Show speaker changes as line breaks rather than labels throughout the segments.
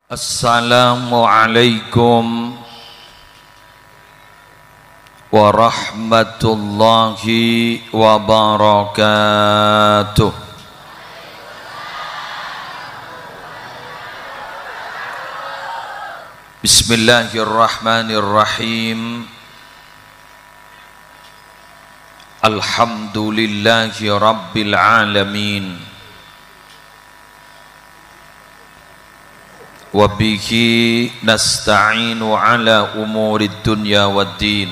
Assalamualaikum warahmatullahi wabarakatuh. Bismillahirrahmanirrahim. Alhamdulillahi rabbil alamin. Wabihi nasta'inu ala umurid dunya waddin.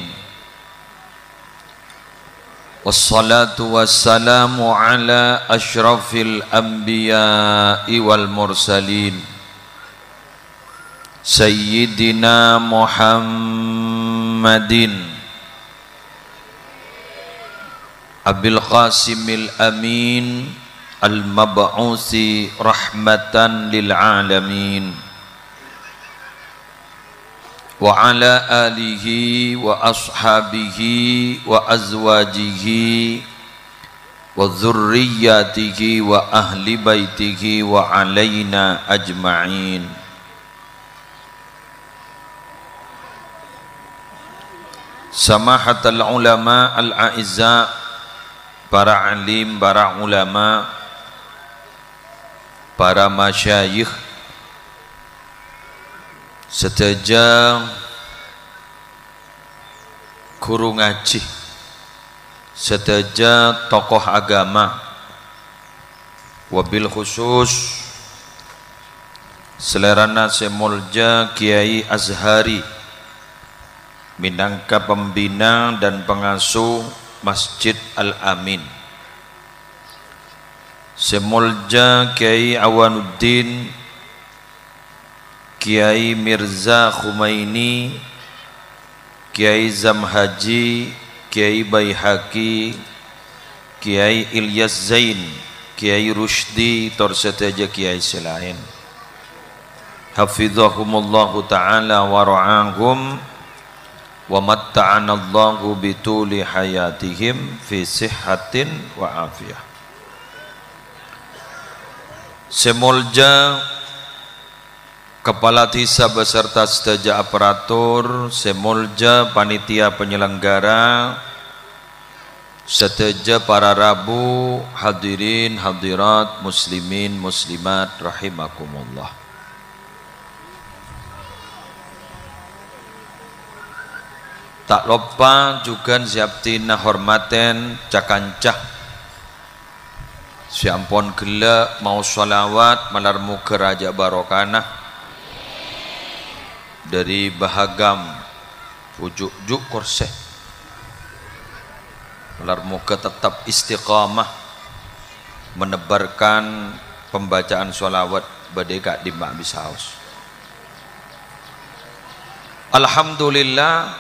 Wassalatu wassalamu ala ashrafil anbiya'i wal mursalin Sayyidina Muhammadin Abil Qasimil Amin Al-Mab'usi rahmatan lil alamin wa ala alihi wa ashabihi wa azwajihi wa dzurriyyatihi wa ahli baitihi wa alaina ajma'in. Samahatul ulama al-a'izza, para alim, para ulama, para masyayikh sedaja guru ngaji, sedaja tokoh agama, wabil khusus selerana semulja Kiai Azhari minangka pembina dan pengasuh Masjid Al-Amin, semulja Kiai Awanuddin, Kiai Mirza Khumaini, Kiai Zamhaji, Kiai Baihaqi, Kiai Ilyas Zain, Kiai Rushdi, torseteja Kiai selain. Hafizahumullahu ta'ala wa ra'ahum wa matta'anallahu bituli hayatihim fi sihhatin wa afiyah. Semulja Kepala Desa beserta sedaja aparatur, semulja panitia penyelenggara, sedaja para rabu, hadirin hadirat, muslimin muslimat rahimakumullah. Tak lupa juga siaptina hormaten cakancah siampon gelak mau sholawat malar muka Raja Barokanah dari Bahagam pujuk-juk korseh malar muka tetap istiqamah menebarkan pembacaan sholawat badeka di Mak Bisaus. Alhamdulillah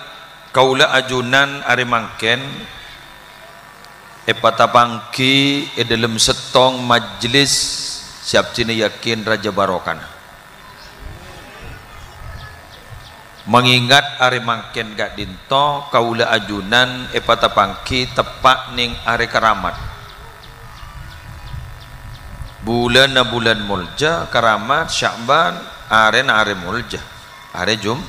kaula ajunan ari mangken patapangki dalam setong majlis siap cini yakin Raja Barokana mengingat ari mangken gak dinto kaula ajunan patapangki tepak ning ari keramat bulan mulja keramat Sya'ban are mulja are Jumat.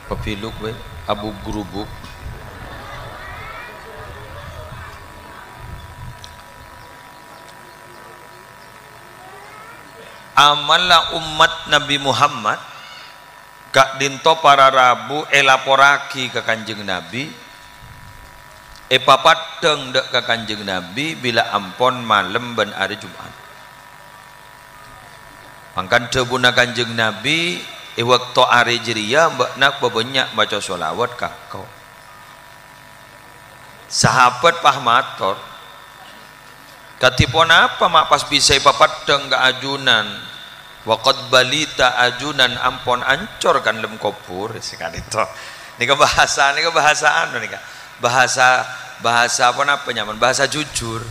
Papiluk we Abu Grubuk amala umat Nabi Muhammad kak dinto para rabu elaporaki ke Kanjeng Nabi papateng dek ke Kanjeng Nabi bila ampon malam ben hari Jumat mangkan tebuna Kanjeng Nabi waktu hari jeria nak banyak baca sholawat kakau sahabat pahmator katipon apa mak pas bisa papateng gak ajunan waqad balita ajunan ampon ancor kan lem kopur sekali itu nika bahasa nika bahasa apa nyaman bahasa jujur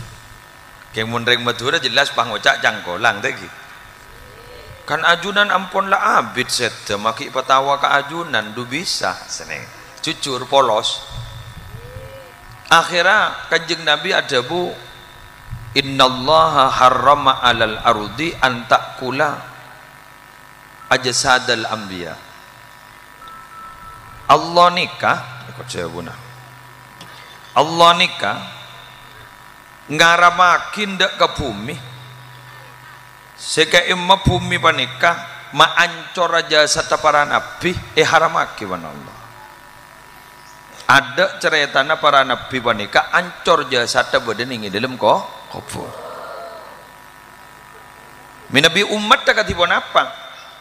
kayak munreng Madura jelas pangocak jangkolang tadi kan ajunan ampun lah abid sete maki patawa ke ajunan du bisa seneng jujur polos akhirnya kanjeng Nabi ada bu, innallaha harrama alal ardi an ta'kula ajsadal anbiya. Allah nikah ikut saya buna, Allah nikah ngaramakin dak ke bumi seka imma bumi panikah ma ancor aja sata para nabi haramaki wan Allah. Ada ceritana para nabi panika ancor jasada badan ini dalam kubur. Minabi umat tak katipun apa?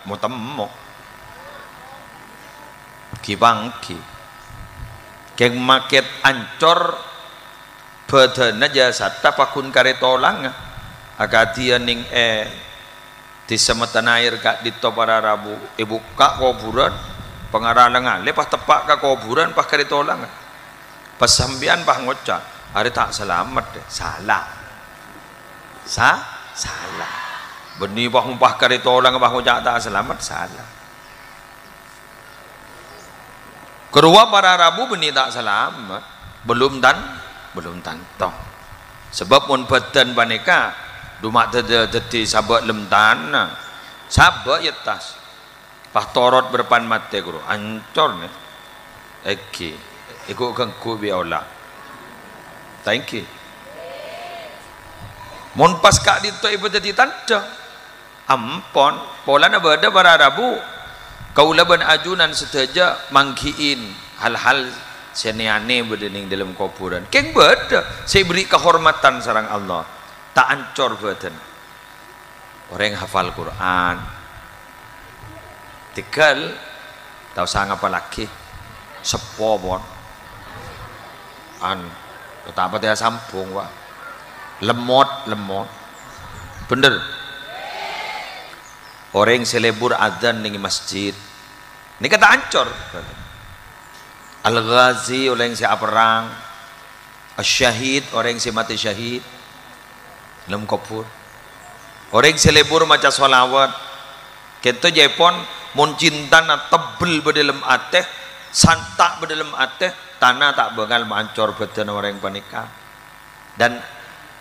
Mau temu kibangki keng maket ancor badan jasada pakun karetolang akadia ning di semetan air kak dito para rabu ibu kak kuburan pengaralang lepas tepak ke kuburan pas karitolang pas sambian pas ngocak hari tak selamat deh salah salah benih pas mumpah karitolang pas ngocak tak selamat salah kedua para rabu benih tak selamat belum tantong sebab mun badan paneka dumak tadi sabak lemtan sabak ya tas pah torot berpan mate guru ancor nih eki ikut ganggu biola thank you mon pas kak dito ibu jadi tanda ampon pola na bada para rabu kaulaban ajunan sedaja mangkiin hal-hal seniane bedening dalam kuburan keng beda saya beri kehormatan sarang Allah tak ancor badan orang hafal Quran tinggal tahu sang apa lagi sepobon tak apa dia sambung wah lemot bener orang selebur adzan di masjid ini kata ancor al-ghazi orang siap perang syahid orang si mati syahid dalam kubur orang selebur maca solawat kita Jepon mun cintana tebel berdalam ateh santak berdalam ateh tanah tak bakal mancor badan orang panika dan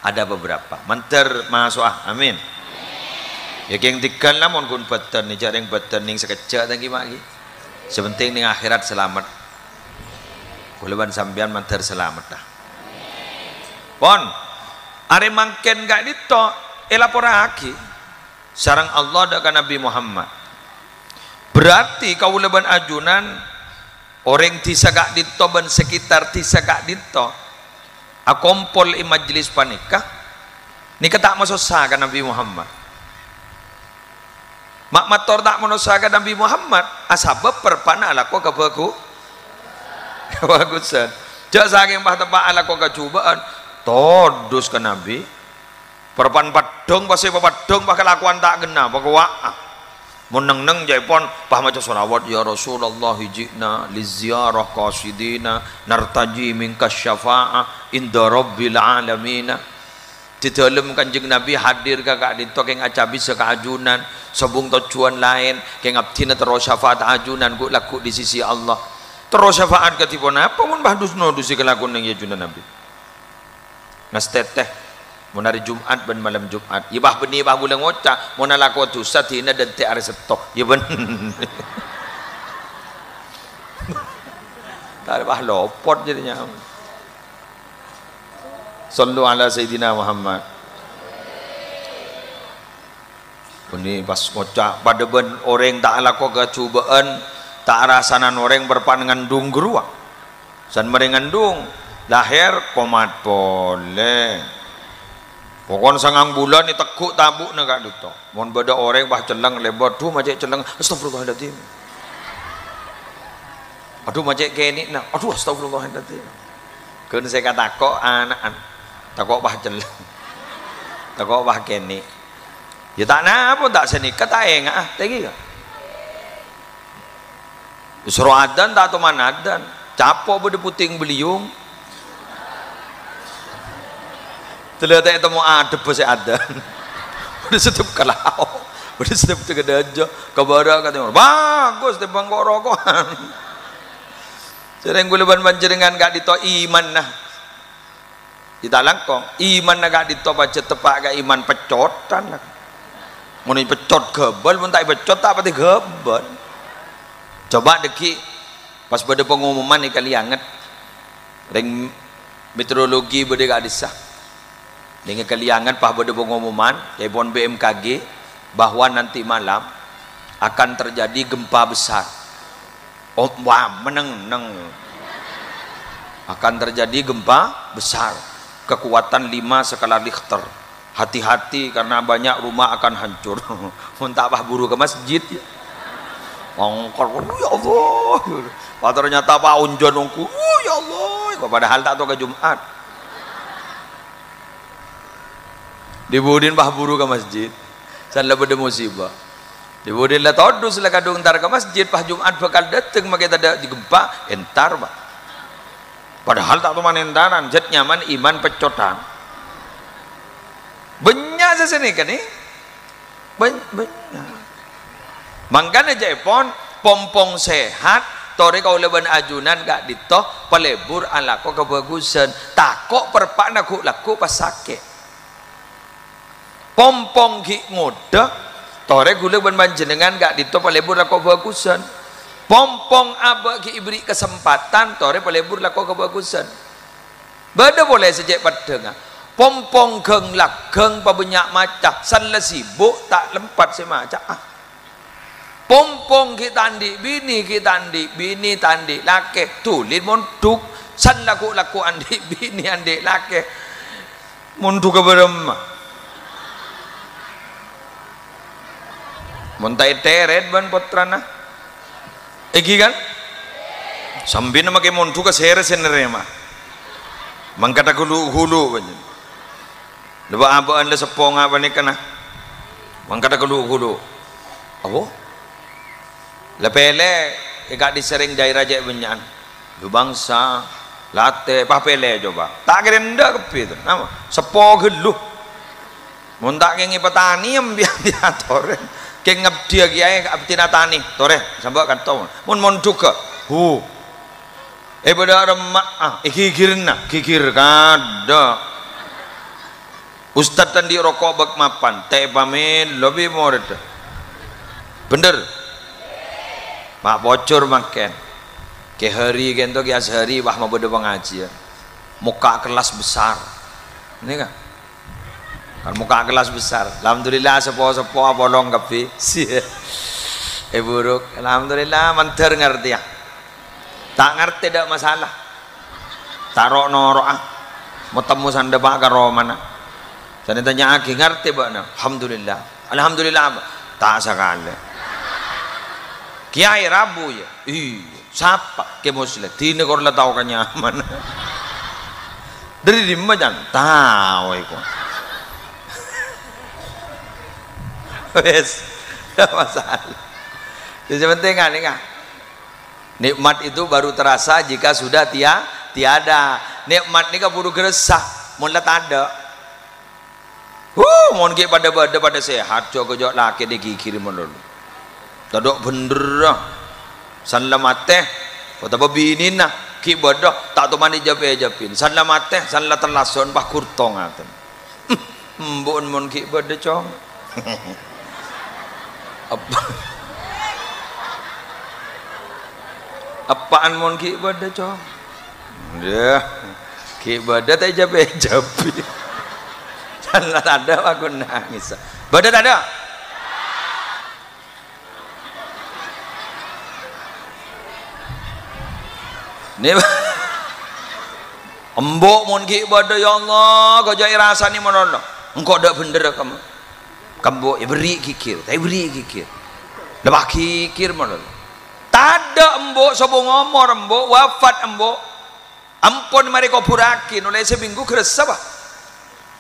ada beberapa manter masuk amin ya yang tiga lah mun kun badan ni jarang badan ning sekejap tangki maki sepenting ning akhirat selamat kuleban sambian manter selamat dah pon are mangken gak dito elaporaki sarang Allah dan Nabi Muhammad berarti kaulaban ajunan orang tisagak dito ban sekitar tisagak dito akompol i majlis panikah ni tak masosakan Nabi Muhammad mak mator tak masosakan Nabi Muhammad asabab perpana alako kebaku bagusan jak saking bah tempat alako kecubaan todus ke Nabi perpan padong pasti padong bah kelakuan tak kena bahwa meneng-neng jaipon bah maca sholawat ya Rasulullah hijina liziarah qasidina nartaji minka syafa'ah inda rabbil alamin di dalam kanjeng Nabi hadir kakak dito keng acabi sekaajunan sebung tujuan lain keng abdina terus syafaat ajunan ku laku di sisi Allah terus syafaat katipun apa mun bah dusno dusi kelakuan yang ajunan Nabi nas teteh mun hari Jumat ben malam Jumat ya bah benih bah bulan ngocak mun laku dosa tina dan te are setok ya ben tak bah lopot jadinya sallu ala sayyidina Muhammad ini pas ngocak pada ben orang tak laku kecubaan tak rasanan orang berpandangan dung gerua san merengandung lahir komat boleh pokon sangang bulan ni tekuk tabuk na kak dito mon beda orang bah celang lebar tuh macam celang astagfirullahaladzim aduh macam kene nah aduh astagfirullahaladzim kun saya kata kok anak takok bah celang takok bah kene ya tak napa tak seni kata engah tegi ka suruh adan tak tu mana adan capok berde puting beliung terlihat itu mau adep bose adan udah setup kalau udah setup tegada aja kabar kata bagus tembang kok rokokan sering guleban panjenengan gak dito iman nah kita langkong iman agak ditoba cetepak gak iman pecotan lah mau pecot gebel mun tak pecot tak pati gebel coba deki pas pada pengumuman ni kali anget ring meteorologi bade gak disah dengan kali anget pas pada pengumuman telepon BMKG bahwa nanti malam akan terjadi gempa besar. Oh, wah, meneng akan terjadi gempa besar kekuatan 5 skala Richter. Hati-hati karena banyak rumah akan hancur. Muntah buru ke masjid ya. Ongkor, ya Allah. Ternyata Pak Unjon ongku, ya Allah. Padahal tak tahu ke Jumat. Dibudin buru ke masjid. San lebih musibah. Dibudin lah todus lah kadung entar ke masjid pas Jumat bakal dateng makanya ada digempa entar Pak. Padahal tak tahu mana entaran, jet nyaman iman pecotan. Banyak sesini kan nih, banyak. Mangkana Jepon pompong sehat, tori kau leban ajunan gak ditoh, pelebur ala kau kebagusan, takok perpak naku laku pas sakit. Pompong ki ngoda, tori gule ban panjenengan gak ditoh pelebur laku kebagusan. Pompong abah ki ibri kesempatan, tori pelebur laku kebagusan. Bada boleh sejak padeng. Pompong geng lak geng pabanyak macam san sibuk tak lempat semacam pompong kita andi bini tandi laki tulit monduk san laku andi bini andi laki monduk ke berema montai teret ban potrana egi kan sambil nama ke monduk ke sere senerema mangkata hulu banyak lepas apa anda sepong apa ni kena mangkata hulu apa lepele ikat disering daerah je benyan du bangsa late apa pele coba tak gerenda kepi tu nama sepo geluh mun tak kengi petani yang biar diator ke ngabdi kiai abtina tani tore sampai kan tahu mun monduk ke pada remak gigir kada Ustaz tadi rokok bak mapan teh pamin lebih murid bener mak bocor makan ke hari gento ke hari wah mau beda pengajian muka kelas besar ini kan muka kelas besar alhamdulillah sepo bolong kapi buruk alhamdulillah manter ngerti ya tak ngerti tidak masalah taruh norok mau temu sanda pak karo mana saya tanya aki ngerti bana alhamdulillah tak sekali kiai rabu ya siapa ke muslim tine korla tahu kan nyaman dari dimana jangan tahu itu wes tidak masalah jadi penting kan nikmat itu baru terasa jika sudah tiada nikmat ini kaburu geresah mulai ada mohon ke pada sehat jog laki di kiri menurut tadok bener salamateh kata bini nah ki bodoh tak tu mani japin salamateh salat terlason bah kurtong aten mbon mon ki bodoh cong apaan mon ki bodoh cong dia ki bodoh tak japin salat ada aku nangis bodoh tak ada ni embok mun ki ibadah ya Allah kau jai rasa ni monono engkau dak bener kamu beri kikir tapi beri kikir lepas kikir monono tak ada embok sobong ngomor embok wafat embok ampun mari kau purakin oleh seminggu keresa bah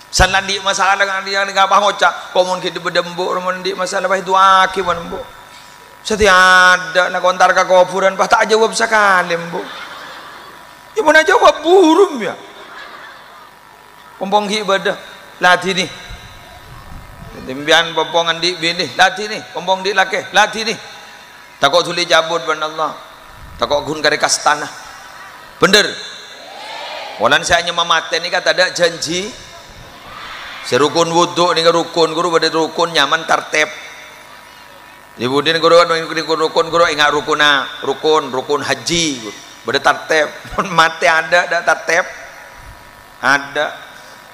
sanan di masalah dengan dia ngapa ngocak kau mun ki bedembok mun di masalah bah itu aki mon embok setiada nak kontar ka kuburan bah tak jawab sekali embok ya mana jawab burung ya pompong ibadah latih nih timbian pompongan di bini latih nih pompong di laki latih nih takut tuli jabut ban Allah takut gun kare kastana bener walan saya hanya mamaten ni kata ada janji serukun wudhu ni rukun guru pada rukun nyaman tertib ibu din guru rukun guru ingat rukun haji pada tertib mati ada tertib ada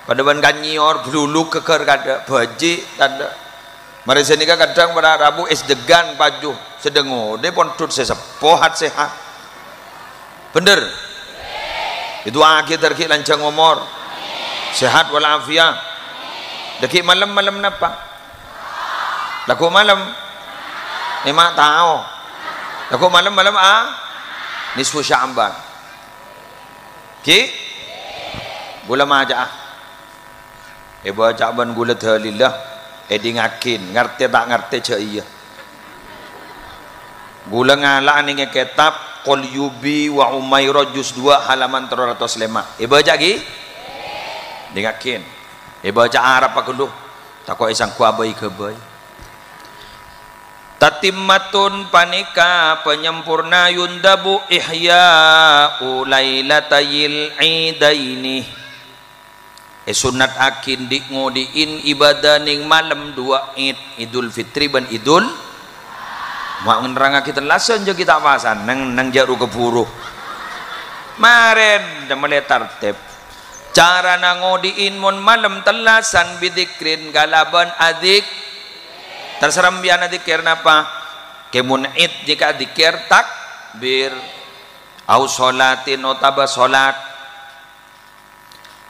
pada ban kanyior belulu keker kada baji ada mari sini kadang pada Rabu es degan paju sedengo dia pun tut sesepohat sehat bener itu akhir terki lancang umur sehat walafiat deki malam-malam napa laku malam memang tahu laku malam-malam nisfu Sya'ban ki gula maja ibu Sya'ban gula thalillah di ngakin ngerti tak ngerti ce iya gula ngala ni kitab Qul Yubi wa Umairah juz 2 halaman 305 ibu lagi di ngakin baca Arab aku dulu takut isang kuabai kebai tatimmatun panika penyempurna yundabu ihya'u lailatayil idaini sunat akin di ngodiin ibadah ning malam 2 id Idul Fitri dan Idul mak menerang kita lasan je kita pasan nang jaru keburu maren damale tartib cara nangodiin mon malam telasan bidikrin galaban adik terserah biana dikir napa kemun id jika dikir takbir au sholatin otaba sholat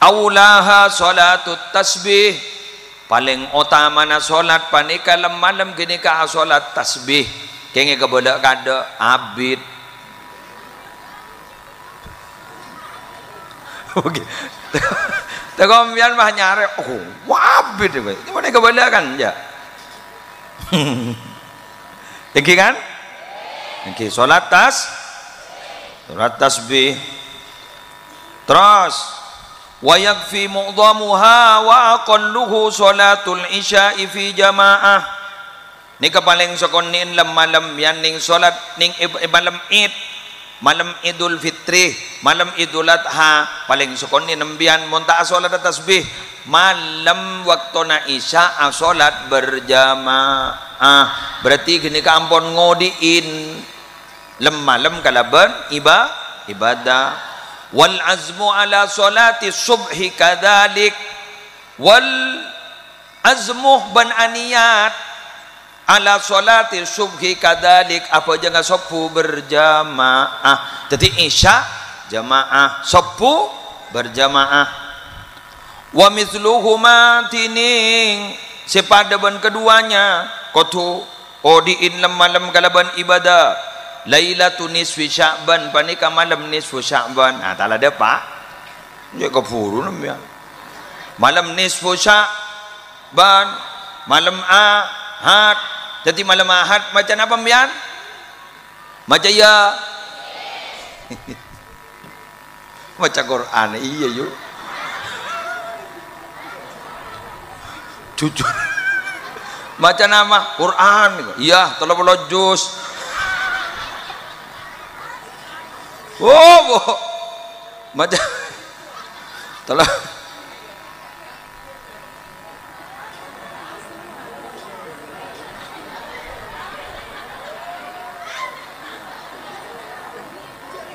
aulaha sholatut tasbih paling utama na sholat panika malam gini ka sholat tasbih kenge kebolak kada abid oke tekompian mah nyare wabit itu mana kebala kan ya iki kan iki sholat tasbih terus wa yakfi mu'dhamuha wa aqalluhu sholatul isya'i fi jamaah ni paling sokonin malam yan ning sholat ning malam id malam Idul Fitri, malam Idul Adha paling sukoni nembian monta salat tasbih malam waktu na isya salat berjamaah berarti gini ka ampun ngodiin malam kalaban ibadah wal azmu ala salati subhi kadalik wal azmu ban aniyat ala salati subhi kadalik apa jangan sopu berjamaah jadi isya jamaah sopu berjamaah wa mithluhuma tining sepada ban keduanya kotu odiin malam kalaban ibadah lailatun nisfi Sya'ban panika malam nisfu Sya'ban tala ada pak ya kafuru namanya malam nisfu Sya'ban malam ahad jadi malam ahad macam apa mian macam ya macam Quran iya yuk jujur macam nama Quran iya 30 juz macam telah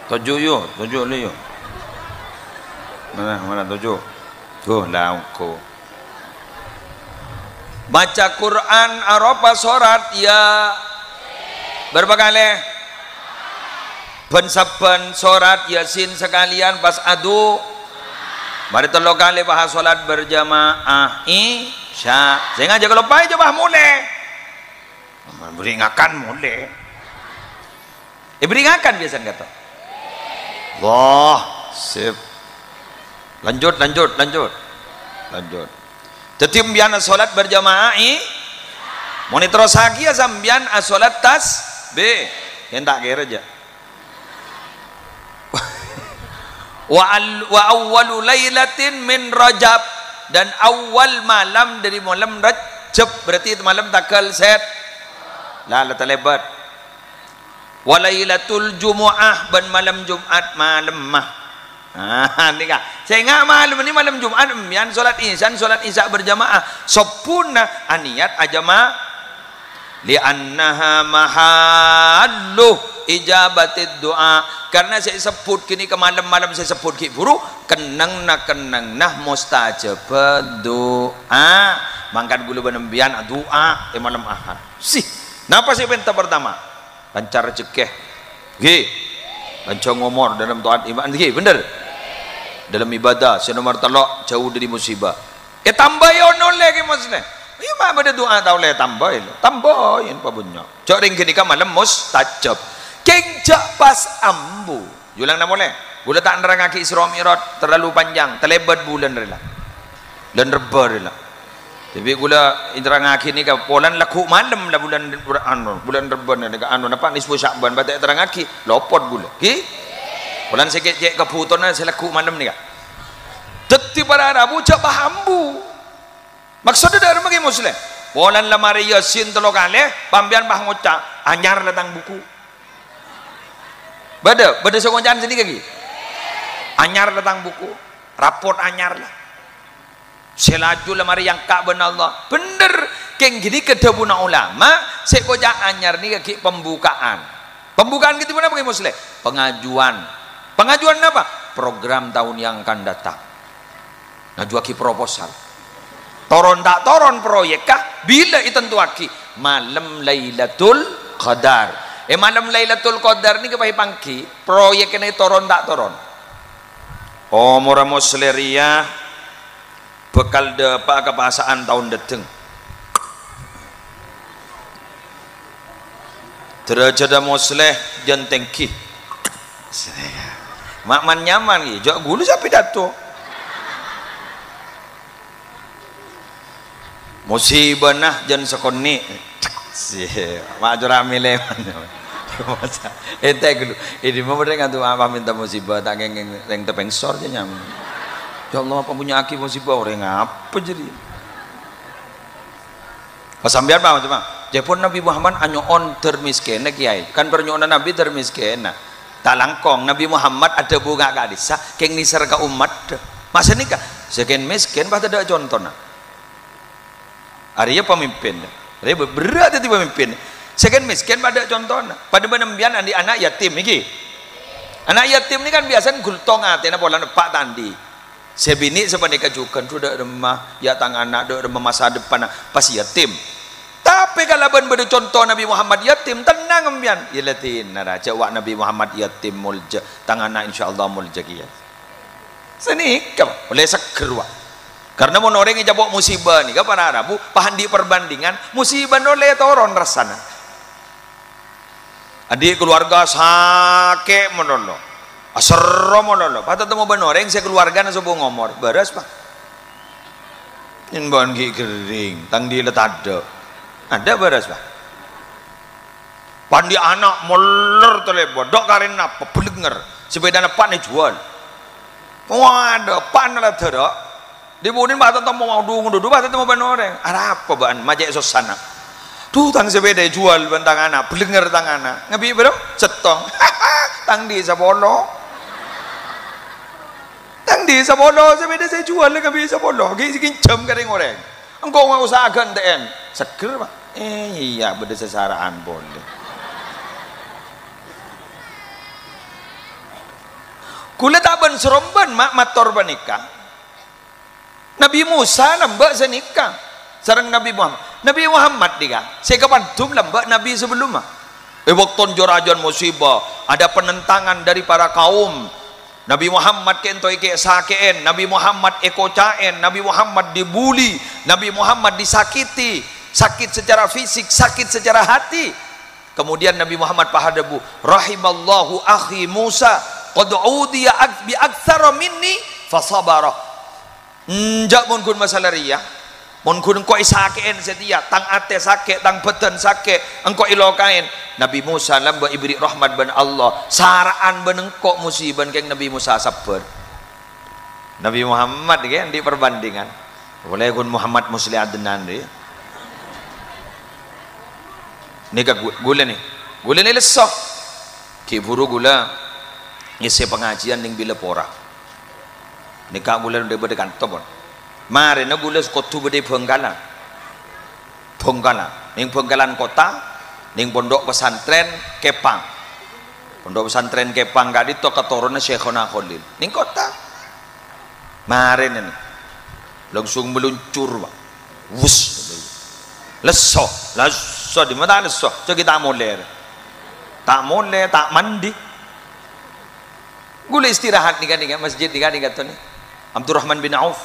tujuh ni yuk mana tujuh tuh lauko baca Quran aropa sorat ya berapa kali ben sorat yasin sekalian pas adu mari 3 kali bahas solat berjamaah isya saya ngajak kalau pai coba mulai beringakan mulai beringakan biasa kata Allah sip lanjut jadi biana solat berjamaah monitor sagi ya sambian solat tasbih yang tak kira aja wa awwalu lailatin min Rajab dan awal malam dari malam Rajab berarti itu malam takal set lah lebat walailatul jumu'ah ban malam Jumat malam mah Nika saya nggak malam ini malam Jumat mian salat isya berjamaah sopuna aniat ajama li'annaha mahallu ijabatid doa, karena saya sebut kini ke malam-malam saya sebut ki buru kenang nah mustajab doa, mangkat gula benembian doa malam ahad sih. Napa sih perintah pertama lancar cekeh G lancar ngomor dalam taat iman G bener dalam ibadah nomor telok jauh dari musibah tambah ya noleh ke muslim iya mah pada doa tau le tambahin pabunya cok ring kini ka malam mustajab kengjak pas ambu julang na boleh gula tak nerangaki Isra Mi'raj terlalu panjang terlebat bulan rela dan reba rela tapi gula nerangaki ni ka polan laku malam lah bulan reba ni dekat napa nisfu Sya'ban batak terangaki lopot gula ki bulan sikit cek keputon saya laku malam ni ka deti para Arabu cak pahambu maksudnya dari bagi muslim polan lamari Yasin telo kali pambian bah ngocak anyar datang buku beda sekoncan sini lagi anyar datang buku raport anyar lah selaju lamari yang kak benar Allah bener keng gini kedebuna ulama sekojak anyar ni kaki pembukaan gitu mana bagi muslim pengajuan apa program tahun yang akan datang ngajuaki proposal toron tak toron proyek kah bila itentuaki malam Lailatul Qadar malam Lailatul Qadar ni kepai pangki proyek ini toron tak toron mora musleria bekal de pak kebahasaan tahun deteng derajat musleh jentengki makman nyaman gitu jok gulu saya pidato musibah nah jan sekoni mak jura milih ente gulu ini mau berdeng tu apa minta musibah tak yang terpengsor je nyam ya Allah apa punya aki musibah orang apa jadi pasambiar apa cuma jepun Nabi Muhammad anyoon termiskin kiai kan pernyonan Nabi termiskin tak langkong Nabi Muhammad ada bunga kadisa keng nisar ka umat masa nikah sekian miskin pada ada contoh Arya pemimpin, Arya berat itu pemimpin. Sekian miskin pada contohnya, pada benembian andi anak yatim ini. Anak yatim ini kan biasanya gultong atina pola pak tandi. Sebini sepanjang kejukan sudah remah, ya tang anak, dah remah masa depan pas yatim. Tapi kalau bener contoh Nabi Muhammad yatim tenang ambian, ilatin naraja wak Nabi Muhammad yatim mulja, tang anak insyaallah mulja kia. Senikah, boleh seger wak. Karena mau orang yang jabok musibah ni, para Arabu pahandi perbandingan musibah noleh toron rasana. Adik keluarga sakit menolong, asero menolong. Patut temu benoreng saya keluarga na subuh ngomor, beres pak. Inbon ki kering, tang di letak ada beres pak. Pandi anak moler telebo, dok karin apa belenger, sepeda napak ni jual. Waduh, panlah terok. Dibunin bata temu mau duduk bata temu benoreng ada apa ban majek sosana tuh tang sepeda jual bentang anak belenger tang anak ngabi bro cetong tang di sabolo sepeda saya jual ngabi sabolo gincem kering orang engkau mau usahakan TN seger pak iya beda sesaraan boleh kulit aban seromban mak mator banika Nabi Musa lambak senikah sarang Nabi Muhammad dia saya kepantum lambak Nabi sebelum waktu jorajon musibah ada penentangan dari para kaum Nabi Muhammad kentoi ke sakeen Nabi Muhammad ekocaen Nabi Muhammad dibuli Nabi Muhammad disakiti sakit secara fisik sakit secara hati kemudian Nabi Muhammad pahadabu rahimallahu akhi Musa qad udiya bi aktsara minni fasabara njak mun kun masalah ria mun kun engkau isakein setia tang ate sakit tang beten sakit engkau ilokain Nabi Musa lamba ibri rahmat ban Allah saraan benengkok musibah keng Nabi Musa sabar Nabi Muhammad kan di perbandingan boleh kun Muhammad Musli Adnan dia ni ka gula ni lesok ki buru gula ngisi pengajian ning bila pora nikah gula de bede kantor mare na gula skotu bede Bengkala ning Bengkalan kota ning pondok pesantren Kepang gadi to keturunnya Syekhona Khalil ning kota mare ini langsung meluncur Pak wus leso di mana leso jadi tak molek tak mandi gula istirahat nih masjid nih tuh Abdurrahman bin Auf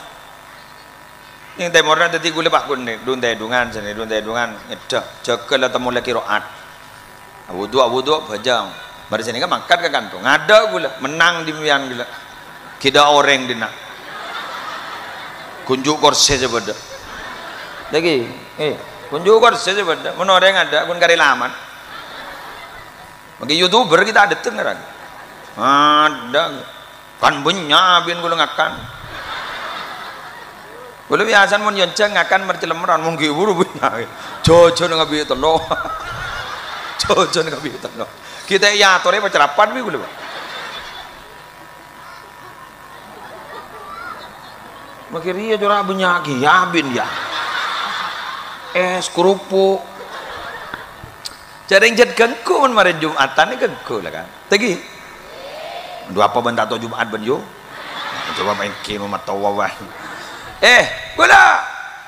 yang temorna tadi gula pak gun nih dun tedungan ngedah jaga lah temu lagi roat wudu bajang baru sini kan makan ke kantung ada gula menang di mian gula kita orang dina kunjuk korse sebeda lagi kunjuk korse sebeda menoreng ada kun kari laman bagi YouTuber kita ada tengah lagi ada kan banyak bin gula ngakan gula biasa mun yonceng ngakan mercelemeran mungkin buru punya jojo ngabi telur kita ya tore pacerapan bi gula makin dia jorang banyak ya bin ya es kerupuk jaring jad gengku mun mare Jumatan ni gengku lah kan tegi dua apa bentar atau Jumat ben yo coba main game matawa wah gula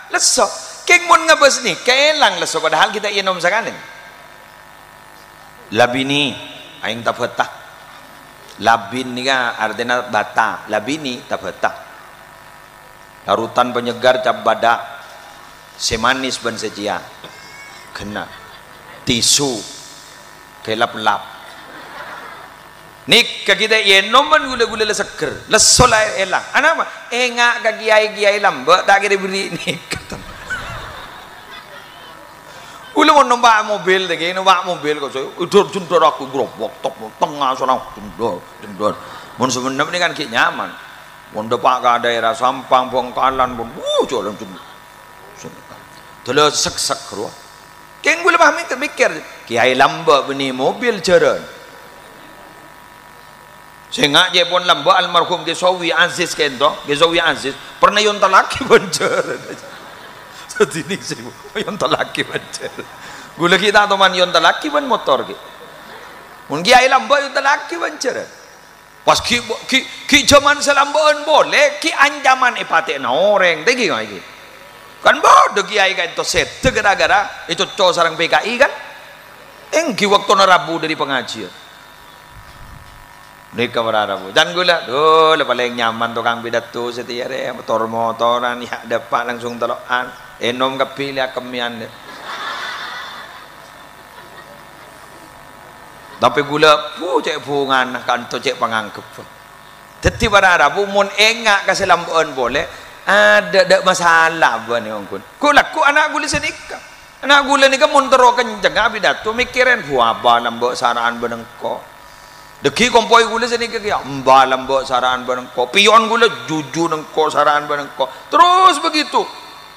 leso keng mun ngabes ni keelang leso padahal kita inom sakali labini aing tafetah labin ni kan artinya bata labini tafetah larutan penyegar cap badak semanis ban secia kena tisu kelap-lap nik kita yenom ban gula-gula seger lesol air elang apa engak ka kiai-kiai lambak tak kira beri nik gula mau numpak mobil kok saya udah jendor aku gerobok top tengah sana jendor mun sebenarnya ini kan ki nyaman mun depak ka daerah Sampang Bongkalan pun jalan jendor telo sek-sek ruah keng gula paham mikir kiai lambak beni mobil jaran sehingga je pun lambak almarhum Gesawi Aziz kento Gesawi Aziz pernah yon talaki banjar sedini sih yon talaki banjar gula kita teman yon talaki ban motor ki mun kiai lambak yon talaki banjar pas ki zaman selambaan boleh ki anjaman ipate na orang tegi ngai kan bodoh kiai kan itu set gara-gara itu cowok sarang PKI kan engki waktu narabu dari pengajian mereka berarabu dan gula dulu paling nyaman tukang pidato setiap hari motor-motoran ya dapat langsung telokan enom kepilih kemian tapi gula cek bungan kan to cek pangangkep jadi berarabu mun engak kasih lampuan boleh ada masalah bani ongkun kulaku anak gula senikah anak gula ni kan montero kenceng abi datu mikirin buaba lambok saraan benengko deki kompoi gula senikah ya mbak lambok saraan benengko pion gula juju nengko saraan benengko terus begitu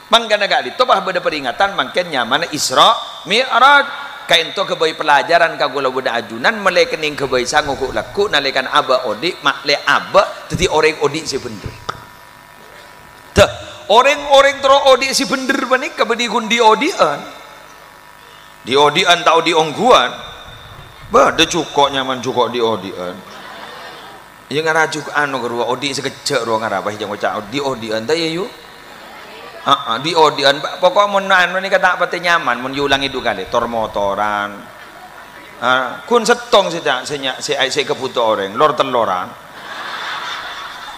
mangga naga di topah beda peringatan mangken nyaman Isra Mi'raj kain to kebai pelajaran kagula budak ajunan melekening kebai sanggup laku nalekan aba odi mak le aba tadi orang odi sebener orang tero odi si bener banik kabedi gundi odian di odian tau di ongguan bah de cukok nyaman cukok di odian yang ngarajuk anu kerua odi sekejak ruang ngarapa yang ngocak di odian ta ya yuk di odian pokok mun anu ni kata pati nyaman mun yulang itu kali tor motoran kun setong si kebutuh orang lor teloran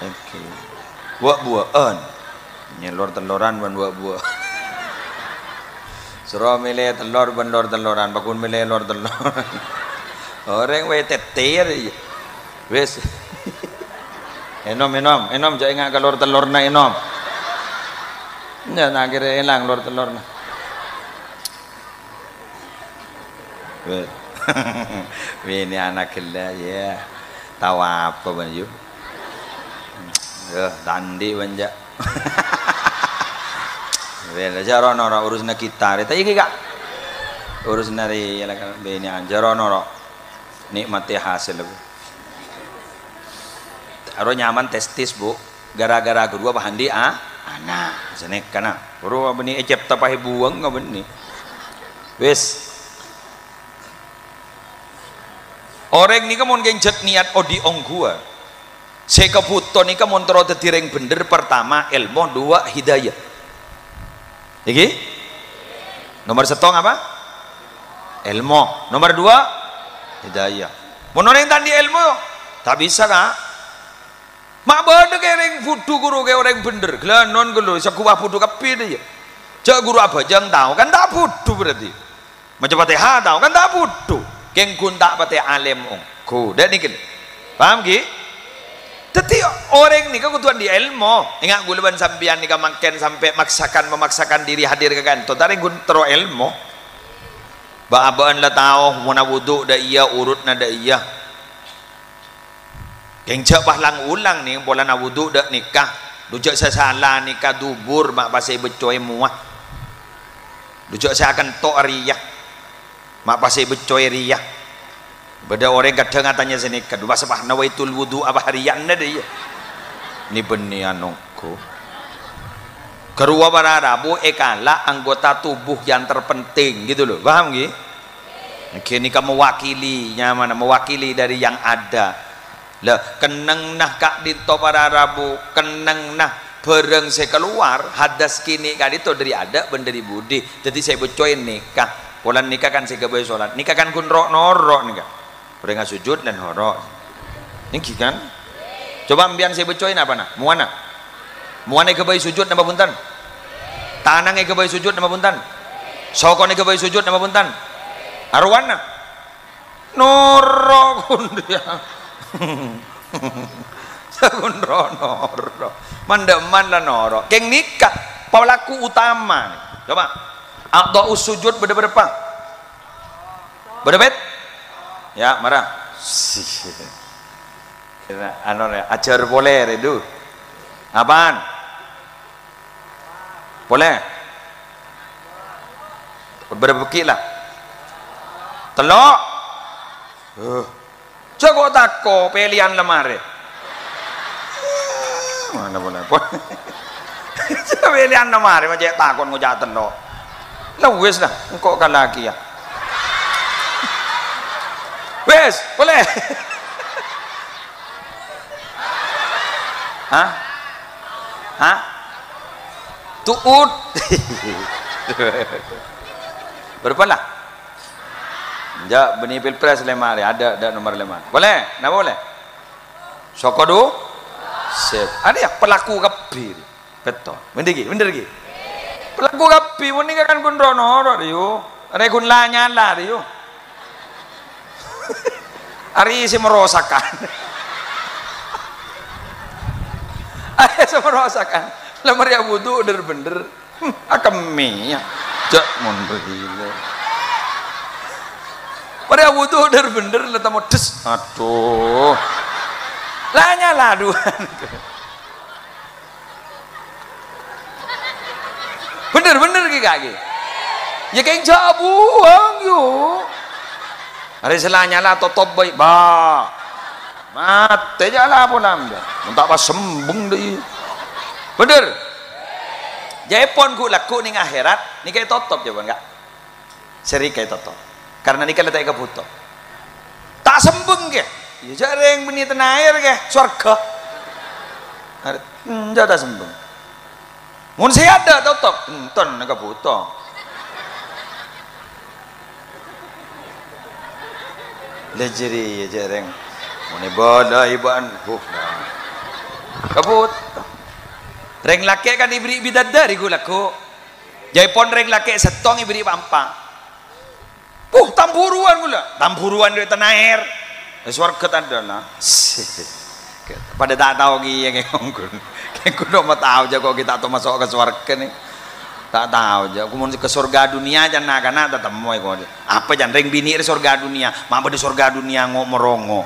oke buah-buahan nyelor teloran ban buah-buah suruh milih telur ban lor teloran bakun milih lor teloran orang we tetir wes enom jangan ingat kalor telur na enom nya nak kira elang lor telur na we ini anak kela ya tahu apa ban you tandi banja bela jaron orang urus na kita reta iki kak urus nari ya kan beni jaron orang nikmati hasil lebih aro nyaman testis bu
gara-gara guru apa handi anak senek kana guru apa ni ecep tapahi buang apa ni wes orang ni kamu genjat niat odi ong gua saya keputo ni kamu terus tertireng bener pertama ilmu dua hidayah iki nomor setong apa ilmu nomor dua hidayah mau noneng tadi ilmu tak bisa kak mak benda kayak orang fudu guru kayak orang bener gelanon gelo sekuah fudu kapi dia cak guru apa jangan tahu kan tak fudu berarti macam patah tahu kan tak fudu keng kun tak patah alim ku dan nikil paham ki tapi orang ni kan kutuan di ilmu ingat gue leban sampian ni kan makan sampai memaksakan diri hadir ke kantor tarik gun tero ilmu ba-abaan lah tahu mana wuduk dah iya urut na dah iya yang cepah lang ulang ni bola na wuduk dah nikah dujak saya salah nikah dubur mak pasai becoy muah dujak saya akan tok riyah mak pasai becoy riyah beda orang kadang katanya sini kedua sepah nawaitul wudu apa harian dah dia ni benianku kedua para Rabu ekala anggota tubuh yang terpenting gitu loh paham gitu kini kamu mewakili mana mewakili dari yang ada lah keneng nah kak dito para Rabu keneng nah bareng saya keluar hadas kini kan itu dari ada benderi budi jadi saya bocoin nikah pola nikah kan saya kebayi sholat nikah kan kun norok nikah mereka sujud dan horok ini kan coba ambian saya bocoin apa nah muana kebayi sujud nama punten tanangnya kebayi sujud nama punten sokone kebayi sujud nama punten arwana norok kun dia noro mandeman lah noro keng nikah pelaku utama nih. Coba atau sujud berapa berbet ya marah anu ajar boleh itu apaan boleh berbeki lah telok jago tako pilihan lemari mana boleh pilihan lemari macam takon ngujak telok lah wes lah engkau kan lagi ya wes boleh hah tuut berapa lah ja benih pilpres lemari ada nomor lemari boleh nak boleh sokodu sip ada ya pelaku kapir betul bener lagi pelaku kapir ini kan kun rono riu ada kun lanyala riu hari si merosakan ada si merosakan lemari ya wudu bener akemi ya jak mundur gila pada wudu bener letak mau des aduh lanya laduan bener kaki ya kayak jabuang yuk hari selanya lah totop baik ba mate jala pun ambil tak apa sembung deh bener Jaipon ku laku ning akhirat ni kayak totop jawaban enggak seri kayak totop karena ni kan letak kebutuh tak sembung ke ya jarang beni tenair ke surga tak sembung mun saya ada totop ton kebutuh lejeri ya jarang mun ibadah iban kabut reng laki kan diberi bidadari gula ko Jaipon reng laki setong diberi pampa tampuruan gula tampuruan dari tanah air suarga adalah pada tak tahu gini yang ngongkul kudu mau tahu aja kok kita tuh masuk ke surga nih tak tahu aja aku mau ke surga dunia aja nak karena tak temu kok apa jangan reng bini di surga dunia mak di surga dunia merongo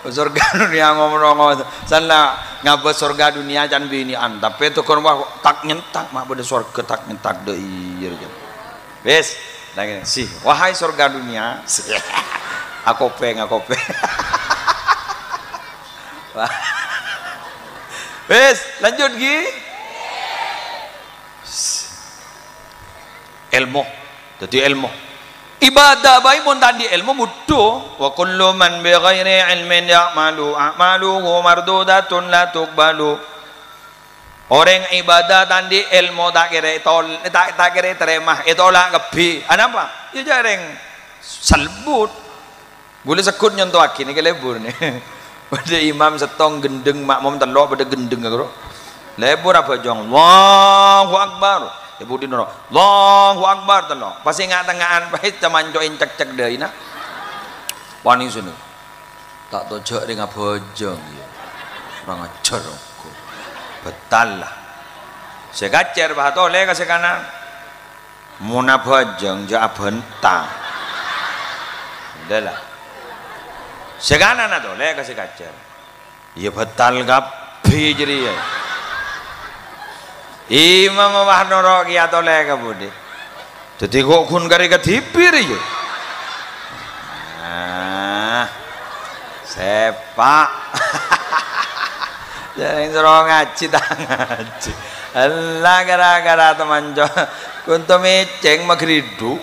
surga dunia ngomong sana ngapa surga dunia jangan bini tapi itu kan tak nyentak mak pada surga tak nyentak deh iya wes lagi sih wahai surga dunia aku peng Wes, lanjut gi. Ilmu. Jadi ilmu. Ibadah baik pun tadi ilmu butuh. Wa kullu man bi ghairi ilmin ya'malu a'maluhu mardudatun la tuqbalu. Orang ibadah tadi ilmu tak kira tak kira terima itolak kebi. Apa? Ya jarang selbut. Boleh sekut nyontoh aki ni kelebur ni. Pada imam setong gendeng makmum telok pada gendeng aku. Lebur apa jong? Allahu akbar. Ibu di noro. Allahu akbar telok. Pasti ngak tengahan pahit caman join cek-cek deui na. Wani sini. Tak tojok dengan bojong ya. Orang ajar aku. Betal lah. Segacer bah tole ka sekanan. Muna bojong ja bentang. Adalah. Sekanan atau le ka segacer. Ya betal gapi jadi ya. Imam mah norok ya atau le ka budi. Jadi kok kun kari ketipir ya. Nah. Sepak. Jangan suruh ngaji tak ngaji. Allah gara-gara teman jo kunto meceng magridu.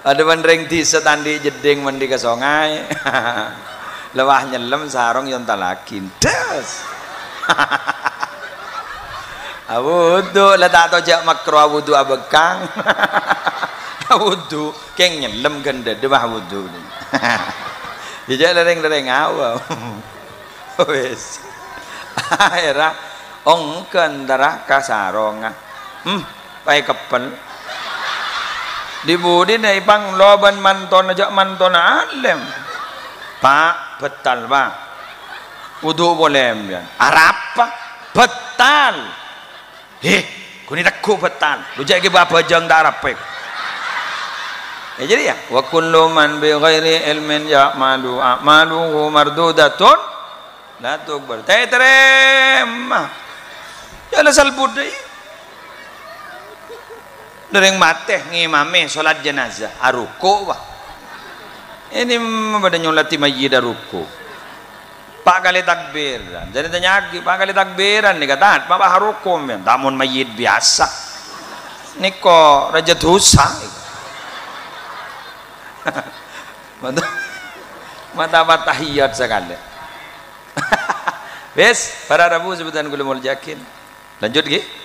Ada bandreng di setandi jeding mandi ke songai. Lewah nyelem sarong yon talakin. Des. Awudu letak tojak makro awudu abekang. Awudu keng nyelem gende debah wudu. Dijak lereng-lereng awam. Wes. Akhirnya ongken darah kasaronga. Pai kepel. Dibudi nai pang loban manton aja manton alim. Pak betal pak. Wudu boleh ambian. Arab pak betal. Kuni takku betal. Lu jadi bapa jang darab pek. Ya jadi ya. Wa kullu man bi ghairi ilmin ya'malu a'maluhu mardudatun la tuqbal. Terima. Ya la salbud deui. Dereng mateh ngimame salat jenazah aruku wah. Ini pada nyolati mayyit aruku. Pak kali takbiran. Jadi tanya lagi pak kali takbiran nih kata pak haruku men. Tamun mayyit biasa. Niko raja dosa. Mata tahiyat sekali. Bes para rabu sebutan gulumul jakin. Lanjut gi.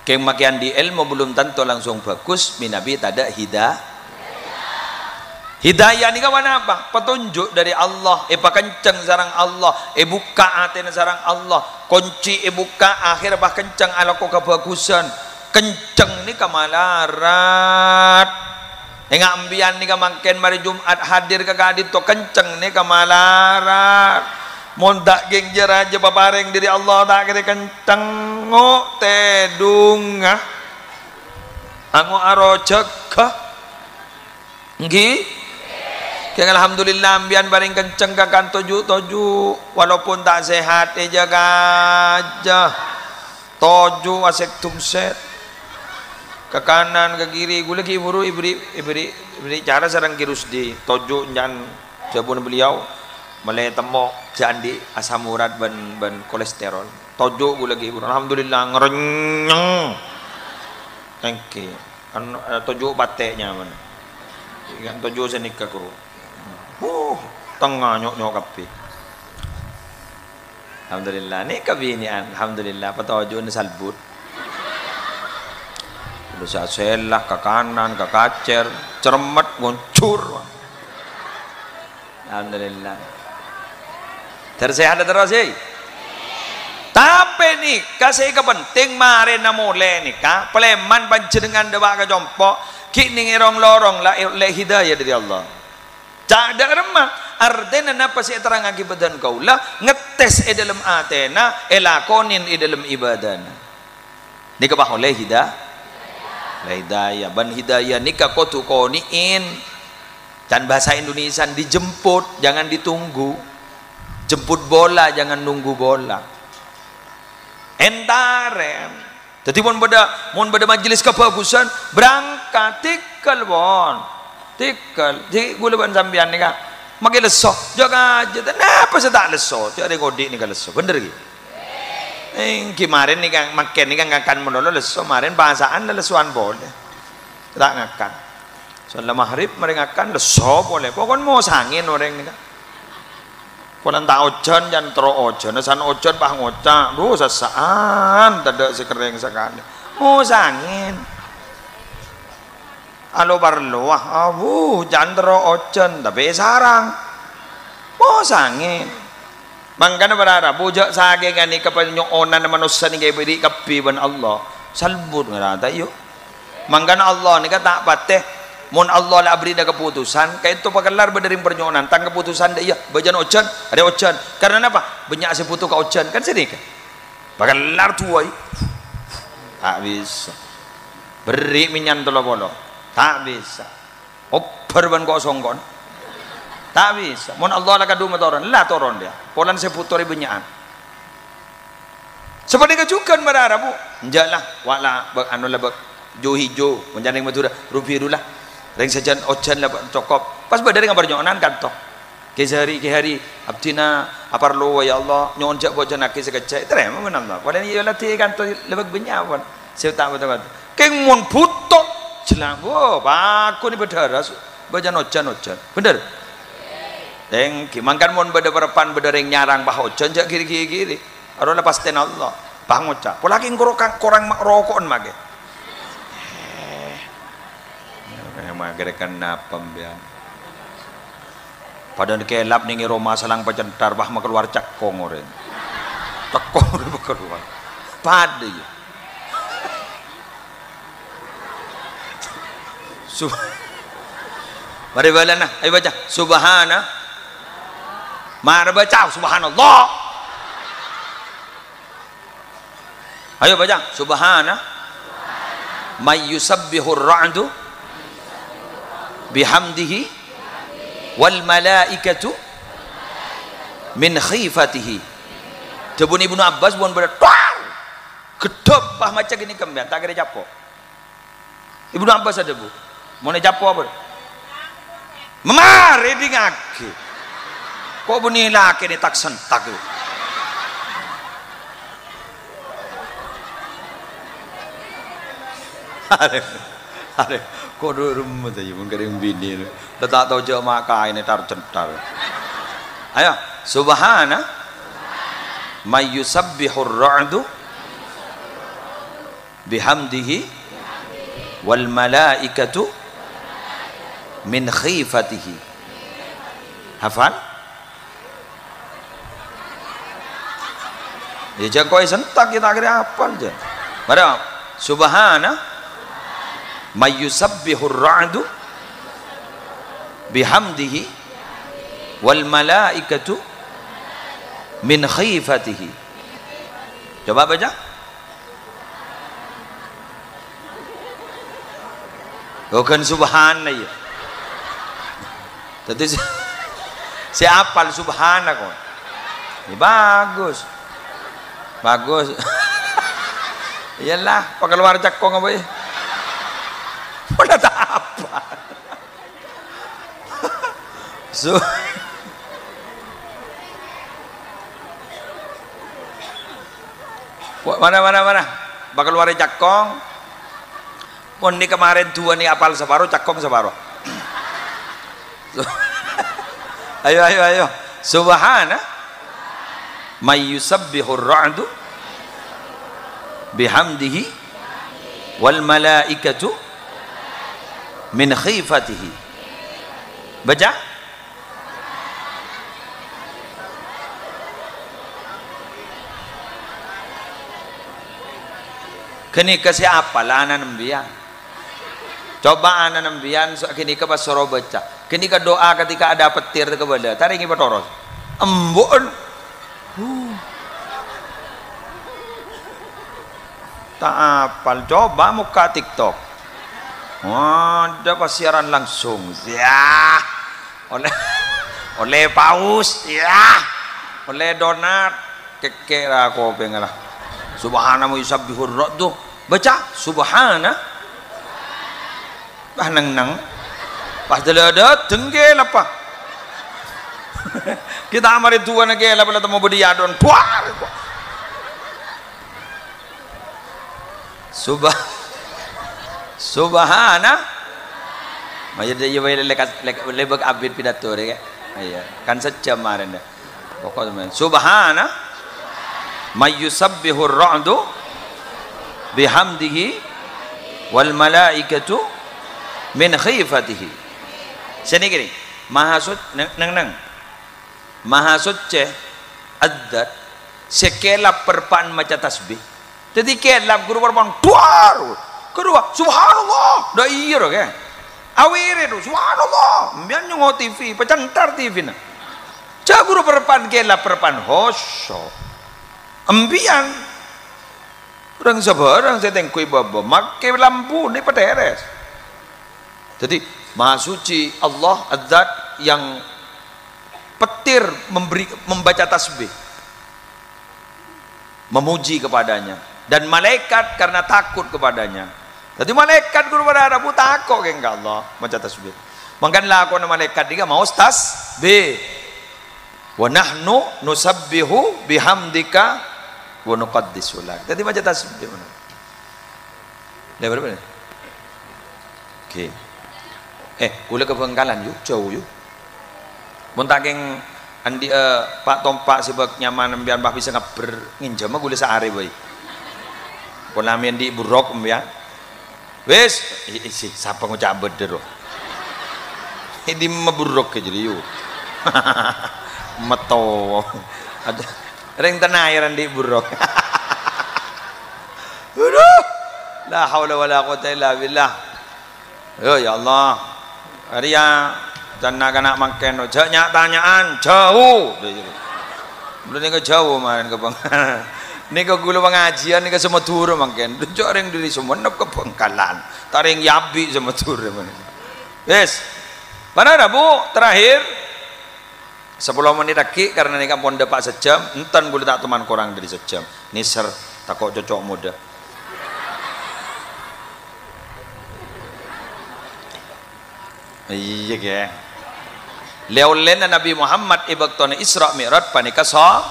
Kemakian di ilmu belum tentu langsung bagus. Minabi tada hidayah ni kawan apa? Petunjuk dari Allah. Kenceng sarang Allah. Buka hati sarang Allah. Kunci buka akhir bah kenceng ala ko kebagusan. Kenceng ni kamalarat. Enggak ambian ni kamangken mari Jumat hadir ke kadit to kenceng ni kamalarat. Mondak geng jeraja papareng diri Allah tak kira kenceng ngok tedunga. Ango aro cekah. Nggih. Keng alhamdulillah ambian bareng kenceng kakan toju walaupun tak sehat jaga aja. Toju asek tumset. Ke kanan ke kiri gue lagi buru ibri cara sarang kirus di tojo nyan jabun beliau mulai temok jandi asam urat ban kolesterol tojo gue lagi buru alhamdulillah ngerenyeng thank you tojo bateknya mana kan tojo senika kru tengah nyok kapi alhamdulillah ni kabinian alhamdulillah patojo ni salbut bisa selah ke kanan ke kacer cermet nguncur alhamdulillah tersehat terus sih tapi nih kasih kepenting mari namule nikah peleman panjenengan dewa ke jompo kini ngirong lorong la hidayah dari Allah tak ada remah artinya napa sih terang akibat kaulah ngetes dalam atena elakonin dalam ibadana nikah oleh hidayah hidayah ban hidayah nikah kotu koniin dan bahasa Indonesia dijemput jangan ditunggu jemput bola jangan nunggu bola entaren jadi mun beda majelis kebagusan berangkat tikal bon tikal di gula ban sambian nikah makin leso jaga aja kenapa saya tak leso tiada kodik ni kan leso bener gitu kemarin ni kan makan ni kan ngakan menolong leso kemarin bahasaan lesuan boleh tak ngakan soal maghrib mereka ngakan leso boleh pokoknya mau sangin orang ni kan kalau tak ojan jangan terus ojan nasan ojan bah ngocak sasaan tidak sekering sekali mau sangin alo barlo jangan terus ojan tapi sarang mau sangin mangkana berharap bujak sage kan ni kepanyonan manusia ni kaya beri kapi ban Allah salbut ngerata yuk mangkana Allah ni kata pateh mun Allah lah beri dah keputusan kaya itu pakalar berdering pernyonan tang keputusan dia bajan ojan ada ojan karena apa banyak seputu ke ojan kan sini kan pakalar tuai tak bisa beri minyan tolo bolo tak bisa oper ban kosong kon tak bisa mun Allah lah kadu matoran lah toron dia polan seputori benyaan seperti kejukan berharap bu enjaklah wala anu lah jo hijau menjadi madura rupi rulah ring sajan ojan lah cokop pas badari ngabar nyonan kantok ke hari abdina aparlo ya Allah nyon jak bojan aki sekecek terima menam lah polan iya lah ti kanto lebak benyawan saya tak betul keng mun putok jelang oh aku ni berdarah bajan ojan bener deng kimangkan mon beda berpan bedereng nyarang bah ojan jak kiri aro lepas ten Allah bah ngocak pola king korang mak rokokon mage mage kena pembian padahal kelap ningi Roma salang pacentar bah mak keluar cakong oren cakong keluar pade mari balana ayo baca subhana mari baca subhanallah ayo baca subhana may yusabbihu ar-ra'du bihamdihi wal malaikatu min khifatihi tebun Ibnu Abbas buan ber gedop pah macam gini kembian tak kira capo Ibnu Abbas ada bu mau ne capo apa memari di ngaki kok bunyi laki ni tak sentak tu ada kok dulu rumah tu pun kering bini tu tak tahu je makai ni tar centar ayo subhana may yusabbihur ra'du bihamdihi wal malaikatu min khifatihi hafal ya jago sentak kita kira hafal je mari subhana may yusabbihur ra'du bihamdihi wal malaikatu min khifatihi coba baca bukan subhana ya tadi saya hafal subhana kok ini bagus iyalah pakeluar cakong apa ya udah tak apa mana pakeluar cakong pun ni kemarin dua ni apal separuh cakong separuh ayo subhana may yusabbihur ra'du bihamdihi wal malaikatu min khifatihi baca kini kasih apa lah anak nembian coba anak nembian kini ke pas suruh baca kini ke doa ketika ada petir ke bala taringi petoros embun tak apal coba muka TikTok ada siaran langsung ya oleh paus ya oleh donat kekera aku pengalah subhanahu yusabbihur ra'du baca subhana bah nang pas ada denggel apa Kita amari tuan lagi lah pala temu budi adon. Puar. Subhana. Maya dia lebak abid pidato deh. Iya, kan sejam kemarin deh. Pokoknya Subhana mayyusabbihu ar-ra'du bihamdihi wal malaikatu min khifatihi. Sini gini, maha suci neng maha suci adat sekelap perpaan maca tasbih. Jadi kelap guru perpaan tuar kedua subhanallah dah iya roh ke awire tu subhanallah mbian nyongo TV pecantar TV na ca guru perpaan kelap perpaan hoso ambian orang sebarang saya tengkui babo make lampu ni peteres. Jadi maha suci Allah adzat yang petir membaca tasbih memuji kepadanya dan malaikat karena takut kepadanya. Jadi malaikat guru berharap takut ke Allah baca tasbih. Makanya aku nama malaikat juga mau tasbih. Wa nahnu nusabbihu bihamdika wa nuqaddisu lak. Jadi baca tasbih. Dah berapa ni? Okey. Gula ke Bengkalan yuk, jauh yuk. Muntaking andi Pak Tompak sebab nyaman biar bah bisa ngaber nginjam gula sehari boy. Polamen di buruk ya. Wes, isi siapa ngucap beder. Ini meburuk ke jadi yuk. Meto. Ada ring tenayan di buruk. Aduh. La haula wala quwata illa billah. Ya Allah. Arya dan nak makan janya tanyaan jauh belum ni ke jauh kemarin ke bang ni ke gula pengajian ni ke semua turun makan dujok ring diri semua nak ke Bengkalan taring yabi semua turun yes mana dah bu terakhir 10 menit lagi karena ni kan pon dapat sejam entan gula tak teman kurang dari sejam ni ser takut cocok muda. Iya ke leulen Nabi Muhammad ibaqtone Isra Mi'raj panika salat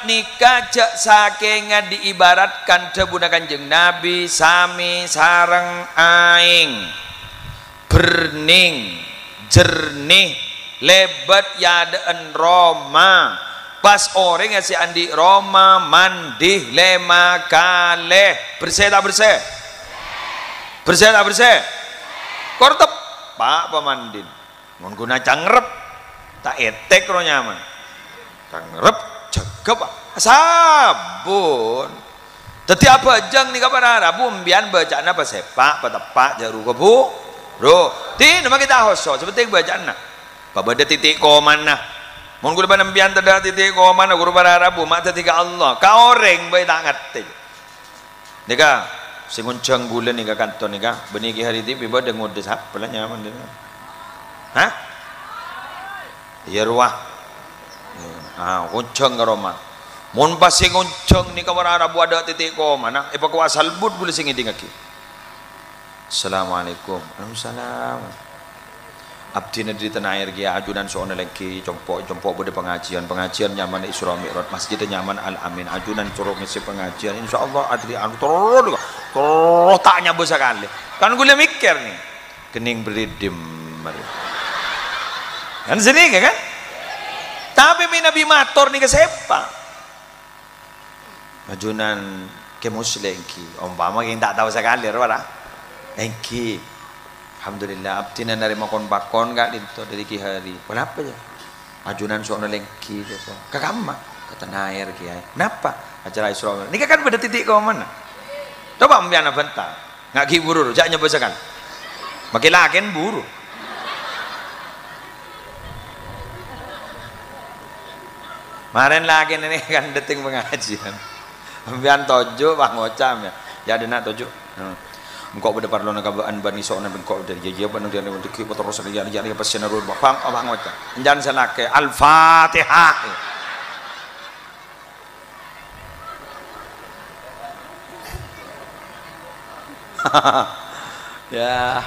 nikah jak saking diibaratkan tebuna Kanjeng Nabi sami sareng aing berning jernih lebat yadeen Roma pas orang yang si andi Roma mandih lema kaleh bersih tak bersih kortep pak pemandin guna cangrep tak etek ro nyaman cangrep jaga pak sabun teti apa jang ni kabar Arabu mbian bacaan apa sepak petepak jaru kebu ro ti nama kita hoso seperti bacaan nak babada titik komana mun guru panambian tada titik komana guru Arabu mak tiga Allah ka orang bae tak ngerti nika sing nguncang bulan nika kanton nika beniki hari ti biba dengo des apa lah nyaman dia hah iya ruah nguncang ka Roma mun pas sing nguncang nika Arabu ada titik komana ipa ko asal bud boleh sing ngaki Assalamualaikum Waalaikumsalam abdi di tanah air dia ajunan soalnya lagi compok pada pengajian nyaman Isra Mi'raj masjidnya nyaman Al Amin ajunan suruh ngisi pengajian insyaallah adri anu terus tanya besar kali kan gue mikir nih kening beridim kan sini kan tapi Nabi matur nih ke siapa ajunan ke muslim ki umpama yang tak tahu sekali rara engki alhamdulillah abdina dari makon bakon gak dinto dari ki hari kenapa ya ajunan soalnya lengki gitu kakak kata nair kiai kenapa acara Isra ini kan pada titik kau mana coba ambiana bentar nggak ki buru jak nyebesakan makin lakin buru kemarin lagi ini kan deting pengajian ambian tojo bang ngocam ya jadi nak tojo engkau pada parlo nakabaan bani soalnya engkau dari jaya bani dia untuk kita terus dia pasien narul bang abang ngocam jangan salake Al-Fatihah ya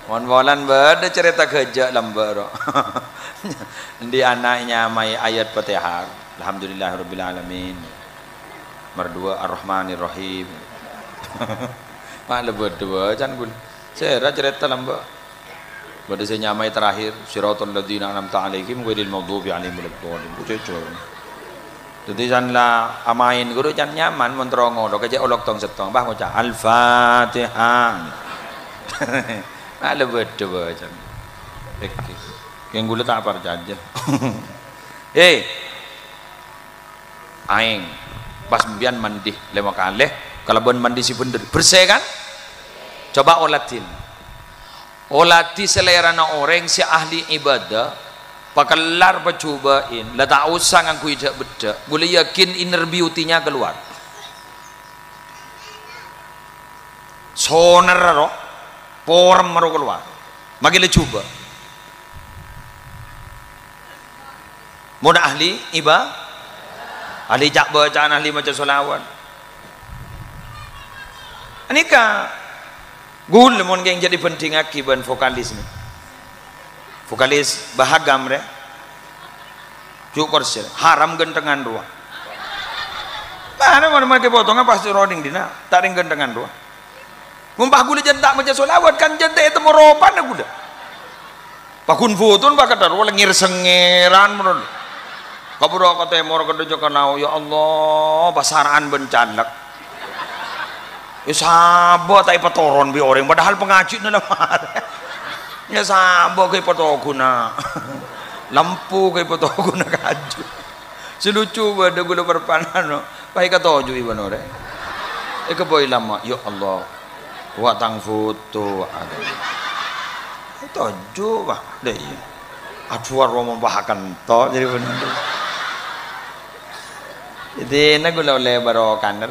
Mon-molan beda cerita kerja lambaro. Di anaknya mai ayat Fatihah. Alhamdulillahirabbil alamin. Merdua Ar-Rahmanir Rahim. Malah berdua jangan gul. Saya cerita lamba. Pada saya nyamai terakhir siratal ladzina an'amta 'alaihim ghairil maghdubi 'alaihim waladdallin. Cocok. Jadi janganlah amain guru jangan nyaman menterongo do kerja olok tong setong bah ngucap Al-Fatihah. Malah berdua jangan. Yang gula tak apa aja. Aing pas mbian mandi 5 kali kalau bon mandi si bener bersih kan coba olati selera na orang si ahli ibadah pakelar percobain lah tak usah ngaku ijak beda boleh yakin inner beauty-nya keluar soner roh porem roh keluar magilah coba mudah ahli ibadah ahli jak bacaan ahli macam solawat ini kah gul mon yang jadi penting akibat vokalis ni vokalis bahagam re cukur sih haram gentengan dua mana mereka potongnya pasti roding dina taring gentengan dua mumpah gula jentak macam solawat kan jentak itu meropan aku dah pakun futun pakai taruh lengir sengeran menurut kaburo kata mor kada jokanau ya Allah pasaraan bencalak ya sabo tai patoron bi orang padahal pengaji na lamar ya sabo kay patoguna lampu kay patoguna kaju selucu bada gula perpanan no pai katojo iban ore boy lama ya Allah wa tang foto ada tojo bah deh aduh romo bahakan to jadi bener jadi na gula le barokan na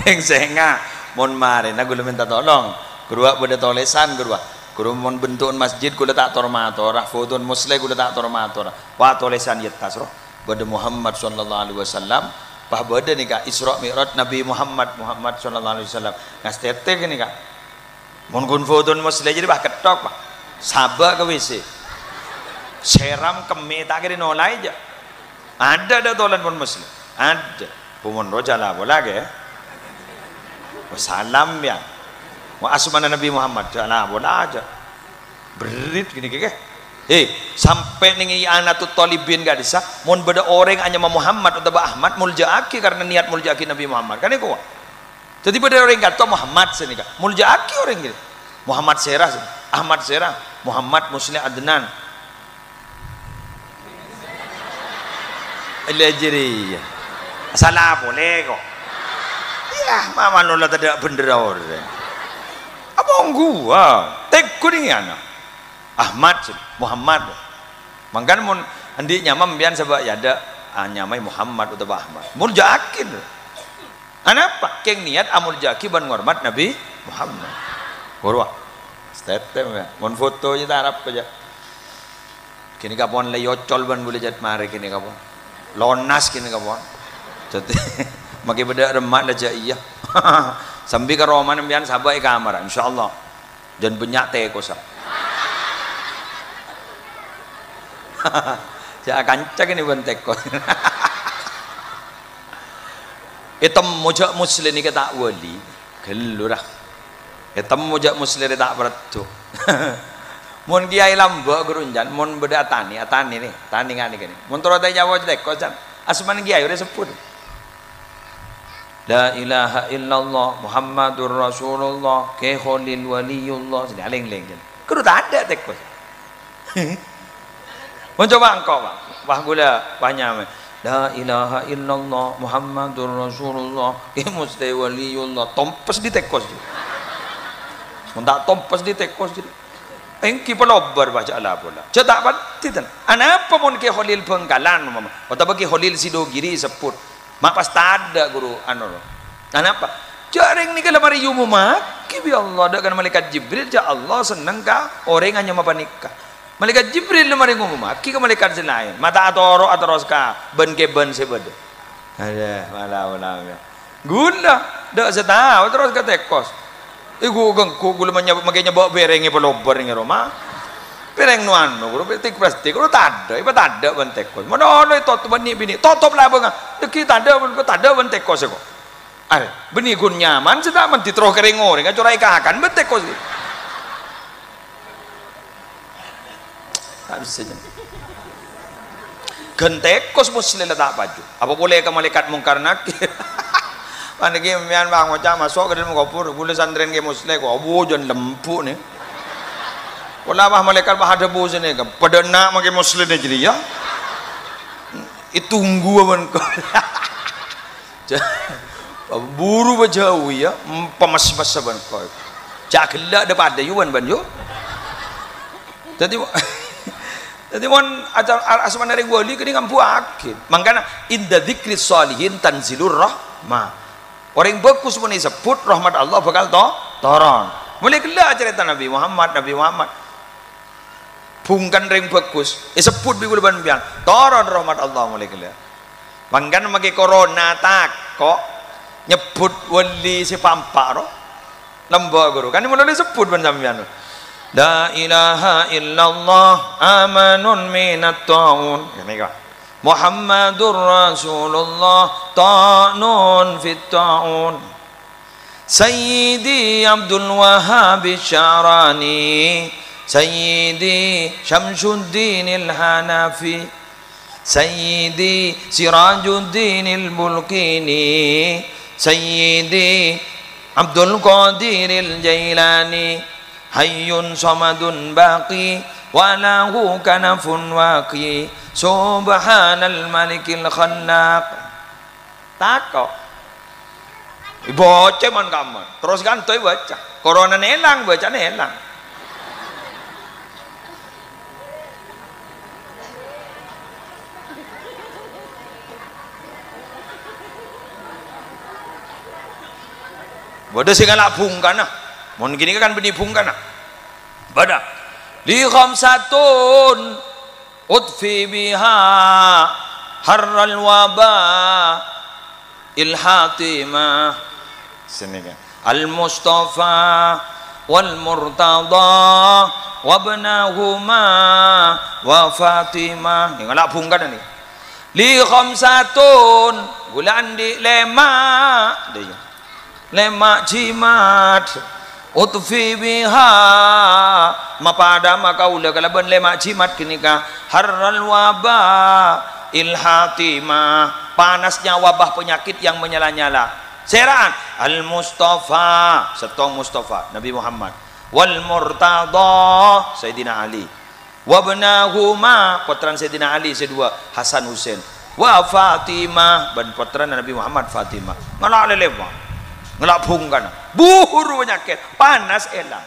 yang saya mon mare na gula minta tolong guru beda tolesan guru mon bentukan masjid gula tak tormator foton muslim gula tak tormator wa tolesan yetas roh beda Muhammad sallallahu alaihi wasallam bah beda nih kak Isra Mi'raj Nabi Muhammad sallallahu alaihi wasallam ngastete gini kak mon kun foton muslim jadi bah ketok pak sabak ke WC seram keme tak kira nolai aja ada tolan pun muslim ada Pumun roja lah boleh ke? Wassalam ya. Wa asmana Nabi Muhammad lah boleh aja. Berit gini ke? Sampai nih anak tu talibin gak bisa. Mun beda orang hanya Muhammad atau Ahmad muljaaki karena niat muljaaki Nabi Muhammad kan itu. Jadi beda orang kata Muhammad sini kan. Muljaaki orang gitu. Muhammad Serah, Ahmad Serah, Muhammad Muslim Adnan. Al-Ajriyah. Salah boleh kok ya mama nola tidak bener orang apa gua tekun ini anak Ahmad Muhammad mangkan mun andi nyamam bian sebab ya ada nyamai Muhammad atau Ahmad mun jakin apa keng niat amul jaki ban ngormat Nabi Muhammad gurwa stetem ya mun foto je tarap aja kini kapon layocol ban boleh jat mare kini kapon lonas kini kapon jadi makai beda remat aja iya sambil ke Roman biar sabai kamar insyaallah dan banyak teh kosa saya akan cek ini bentek kok itu mujak muslim ini kita wali gelurah itu mujak muslim ini tak beratu mun kiai lamba gerunjan mun beda tani nih tani ngani gini mun turut Jawa tek kosan asman kiai udah sepuluh La ilaha illallah Muhammadur Rasulullah ke khalil waliyullah sini aling-aling kudu tak ada tek kos mencoba engkau wah gula banyak la ilaha illallah Muhammadur Rasulullah ke musti waliyullah tompes di tek kos mun tak tompes di tek kos engki pelobar baca ala pula cetak pati tan ana apa mun ke khalil Bengkalan mama atau bagi khalil Sidogiri sebut mak pas ada guru anu kenapa jaring ni kalau mari yumu maki bi Allah dak kan malaikat Jibril ja Allah seneng ka orang hanya mapanikah malaikat Jibril mari ngumu maki ka malaikat selain mata atoro ateros ka ben ke ben sebede ada malah guna dak setau terus ka tekos Iku gengku gula makanya bawa berengnya pelobar ini Roma. Bereng nuan, guru betik plastik, guru tanda, iba tanda bentekos. Mana ada itu bani bini, tutup lah bang. Deki tanda bentekos kok. Ay, beni gun nyaman, sudah menti terus kering orang, kan curai kakan bentekos. Tak bisa jadi. Gentekos muslim tak baju. Apa boleh ke malaikat mungkar nakir? Mana ke mian bang macam masuk ke dalam kopur, boleh santren ke muslim, kau abu jangan lempu ni. Kalau bah malaikat bah ada bos ni, pada nak makan muslim ni jadi ya. Itu tunggu aman kau. Buru berjauh ya, pemas-pemas aman kau. Cak gelak depan ada yuan banjo. Jadi mon asman dari wali kini ngampu akid. Makanya inda dzikri salihin tanzilur rahmah. Orang bagus pun disebut rahmat Allah bakal turun. Mulai gelak cerita Nabi Muhammad. Bungkan ring bagus, sebut bigul ban biang, turun rahmat Allah mulai gelak. Makanya magi corona tak kok nyebut wali si pampak roh. Lembah guru. Kan mulai disebut ban sampean. La ilaha illallah amanun minat ta'un. Ini kak Muhammadur Rasulullah ta'nun fit ta'un. Sayyidi Abdul Wahhab Syarani, Sayyidi Syamsuddin al-Hanafi, Sayyidi Sirajuddin al-Bulkini, Sayyidi Abdul Qadir al-Jailani, Hayyun samadun baqi wa lahu kanafun waqi subhanal malikil khannaq. Takok baca man kamu terus kan toy baca corona nelang baca nelang. Bodoh sih ngalak bungkan nah. Mohon gini kan benibungkan pada li khamsatun utfi biha harral waba ilhatima sini kan al mustafa wal murtada wabnahuma wa fatimah yang ngalak bungkan ni li khamsatun gulan di lema jimat utfi biha mapada maka ulah kalaban lemak cimat kenika harral waba ilhatima panasnya wabah penyakit yang menyala-nyala seraan al mustafa setong mustafa Nabi Muhammad wal murtada Sayyidina Ali wabnahuma putra Sayyidina Ali sedua Hasan Husain wa Fatimah ban putra Nabi Muhammad Fatimah ngalak lelewa ngelak bungkan buhur penyakit panas elang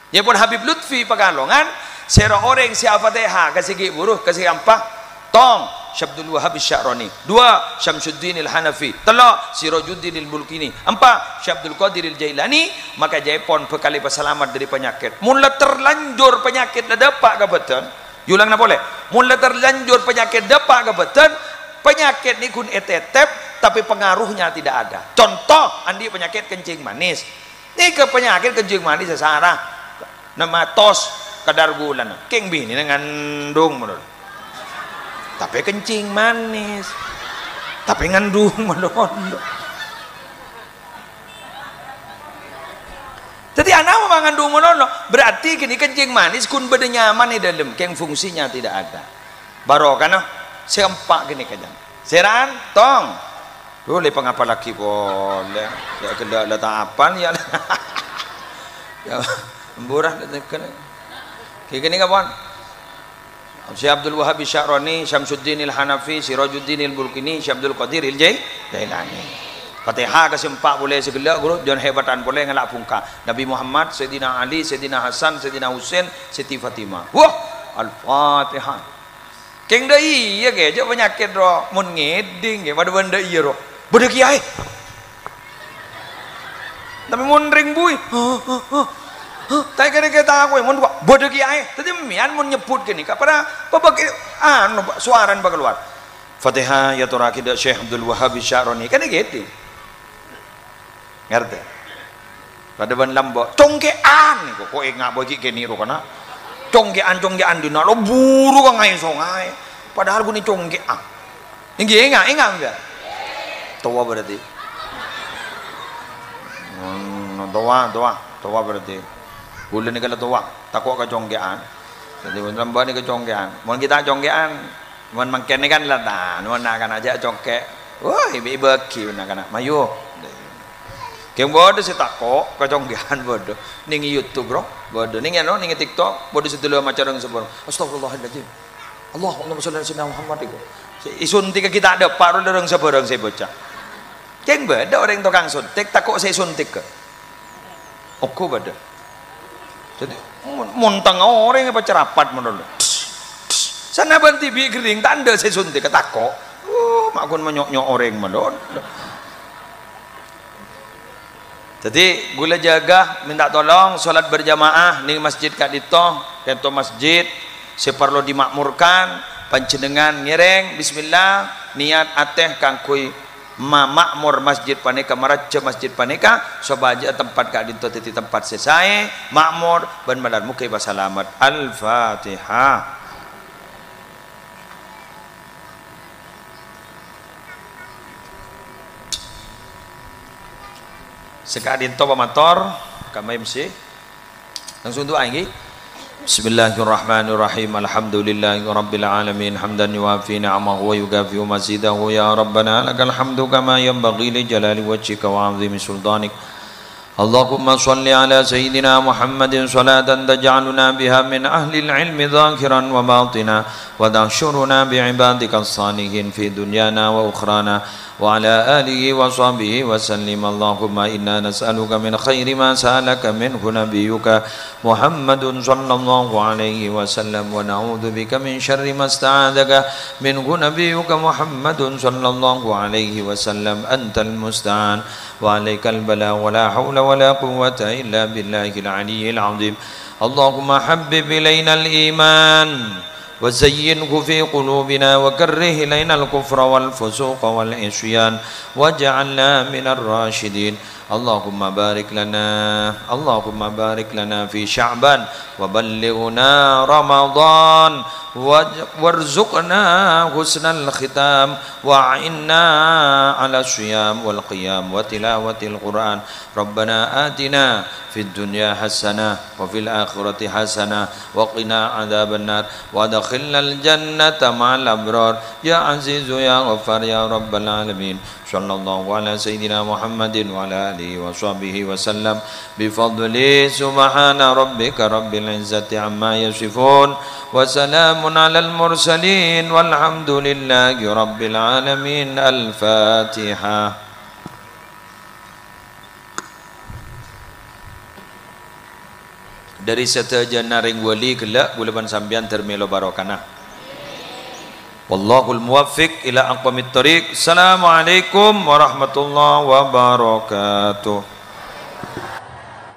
ya pun Habib Lutfi Pekalongan sera orang siapa teha kasih buruh kasih apa tong Syabdul Wahhab Syarani dua Syamsuddin al-Hanafi telak Sirajuddin al-Bulkini empat Syabdul Qadir al-Jailani maka Jepon bekali peselamat dari penyakit mula terlanjur penyakit dah dapat ke betul yulang na boleh mula terlanjur penyakit dapat ke betul penyakit ni kun etetep tapi pengaruhnya tidak ada. Contoh andi penyakit kencing manis ni ke penyakit kencing manis sesara nama tos kadar gula keng bini dengan ngandung menurut tapi kencing manis tapi ngandung menurut jadi anak mau mengandung menurut berarti kini kencing manis kun beda nyaman di dalam keng fungsinya tidak ada baru karena sempak gini kejam seran tong boleh pengapa lagi boleh ya kena letak apa ya ya murah kena kini kawan Syekh Abdul Wahhab Syarani Syamsuddin al-Hanafi Sirajuddin al-Bulkini Syekh Abdul Qadir al-Jailani Fatihah kesempak boleh segala guru dan hebatan boleh ngelak pungka Nabi Muhammad Sayyidina Ali Sayyidina Hasan Sayyidina Husain Siti Fatimah wah al-Fatihah keng dah iya ke je penyakit roh mun ngeding ke pada benda iya roh beda kiai tapi mun ring bui tak kira-kira aku mun beda kiai tadi mian mun nyebut gini kepada babak anu suaran bakal keluar Fatihah ya turakid Syekh Abdul Wahhab Syarani kan gitu ngerti pada ban lambok congkean kok ingat bagi kini ro kana congkean dina lo buru ka ngai songai padahal guni congkean nggih ingat enggak tua berarti tua berarti bulan ni kalau tua takut ke congkean jadi lambok ni ke congkean mun kita congkean mun mangken ni kan lah mun nak kan aja congkek wah ibu ki nak kan mayu keng bodoh si takok kaconggian bodoh ning YouTube bro bodoh ning anu ning TikTok bodoh sedelo macam orang sebor astagfirullahaladzim Allahumma sholli ala sayyidina Muhammad iku suntik kita ada paru orang seborong saya bocah keng bodoh orang tukang suntik takok saya suntik ke oku bodoh jadi montang orang apa cerapat menurut sana banti bi kering tanda saya suntik ketakok makun menyok-nyok orang menurut. Jadi gula jaga minta tolong solat berjamaah ning masjid kat dito kento masjid seperlu dimakmurkan panjenengan ngereng bismillah niat ateh kangkui makmur masjid paneka maraja masjid paneka sobaja tempat kat dito titi tempat selesai makmur ban madan mukai basalamat al-fatihah. Sekadin to pamator kami MC langsung doa lagi Bismillahirrahmanirrahim alhamdulillahirabbil alamin hamdan yuwafi ni'amahu wa yukafi mazidahu ya rabbana lakal hamdu kama yanbaghi li jalali wajhika wa 'azimi sultanik Allahumma shalli ala sayyidina Muhammadin salatan taj'aluna biha min ahli al-ilmi dhakiran wa batina wa tahshuruna bi'ibadika as-salihin fi dunyana wa ukhrana وعلى آله وصحبه وسلم اللهم إنا نسألك من خير ما سألك منه نبيك محمد صلى الله عليه وسلم ونعوذ بك من شر ما استعاذك منه نبيك محمد صلى الله عليه وسلم أنت المستعان وعليك البلاء ولا حول ولا قوة إلا بالله العلي العظيم اللهم حبب إلينا الإيمان وزينه في قلوبنا وكره إلينا الكفر والفسوق والعصيان واجعلنا من الراشدين اللهم بارك لنا في شعبان وبلغنا رمضان وارزقنا حسن الختام وأعنا على الصيام والقيام وتلاوة القرآن ربنا آتنا في الدنيا حسنة وفي الآخرة حسنة وقنا عذاب النار وادخلنا الجنة مع الأبرار يا عزيز يا غفار يا رب العالمين صلى الله على سيدنا محمد وعلى آله وصحبه وسلم بفضل سبحان ربك رب العزة عما يصفون وسلام على المرسلين والحمد لله رب العالمين الفاتحة. Dari setaja naring wali kelak bulan sambian termelo barokana. Wallahul muwaffiq ila aqwamit thariq. Assalamualaikum warahmatullahi wabarakatuh.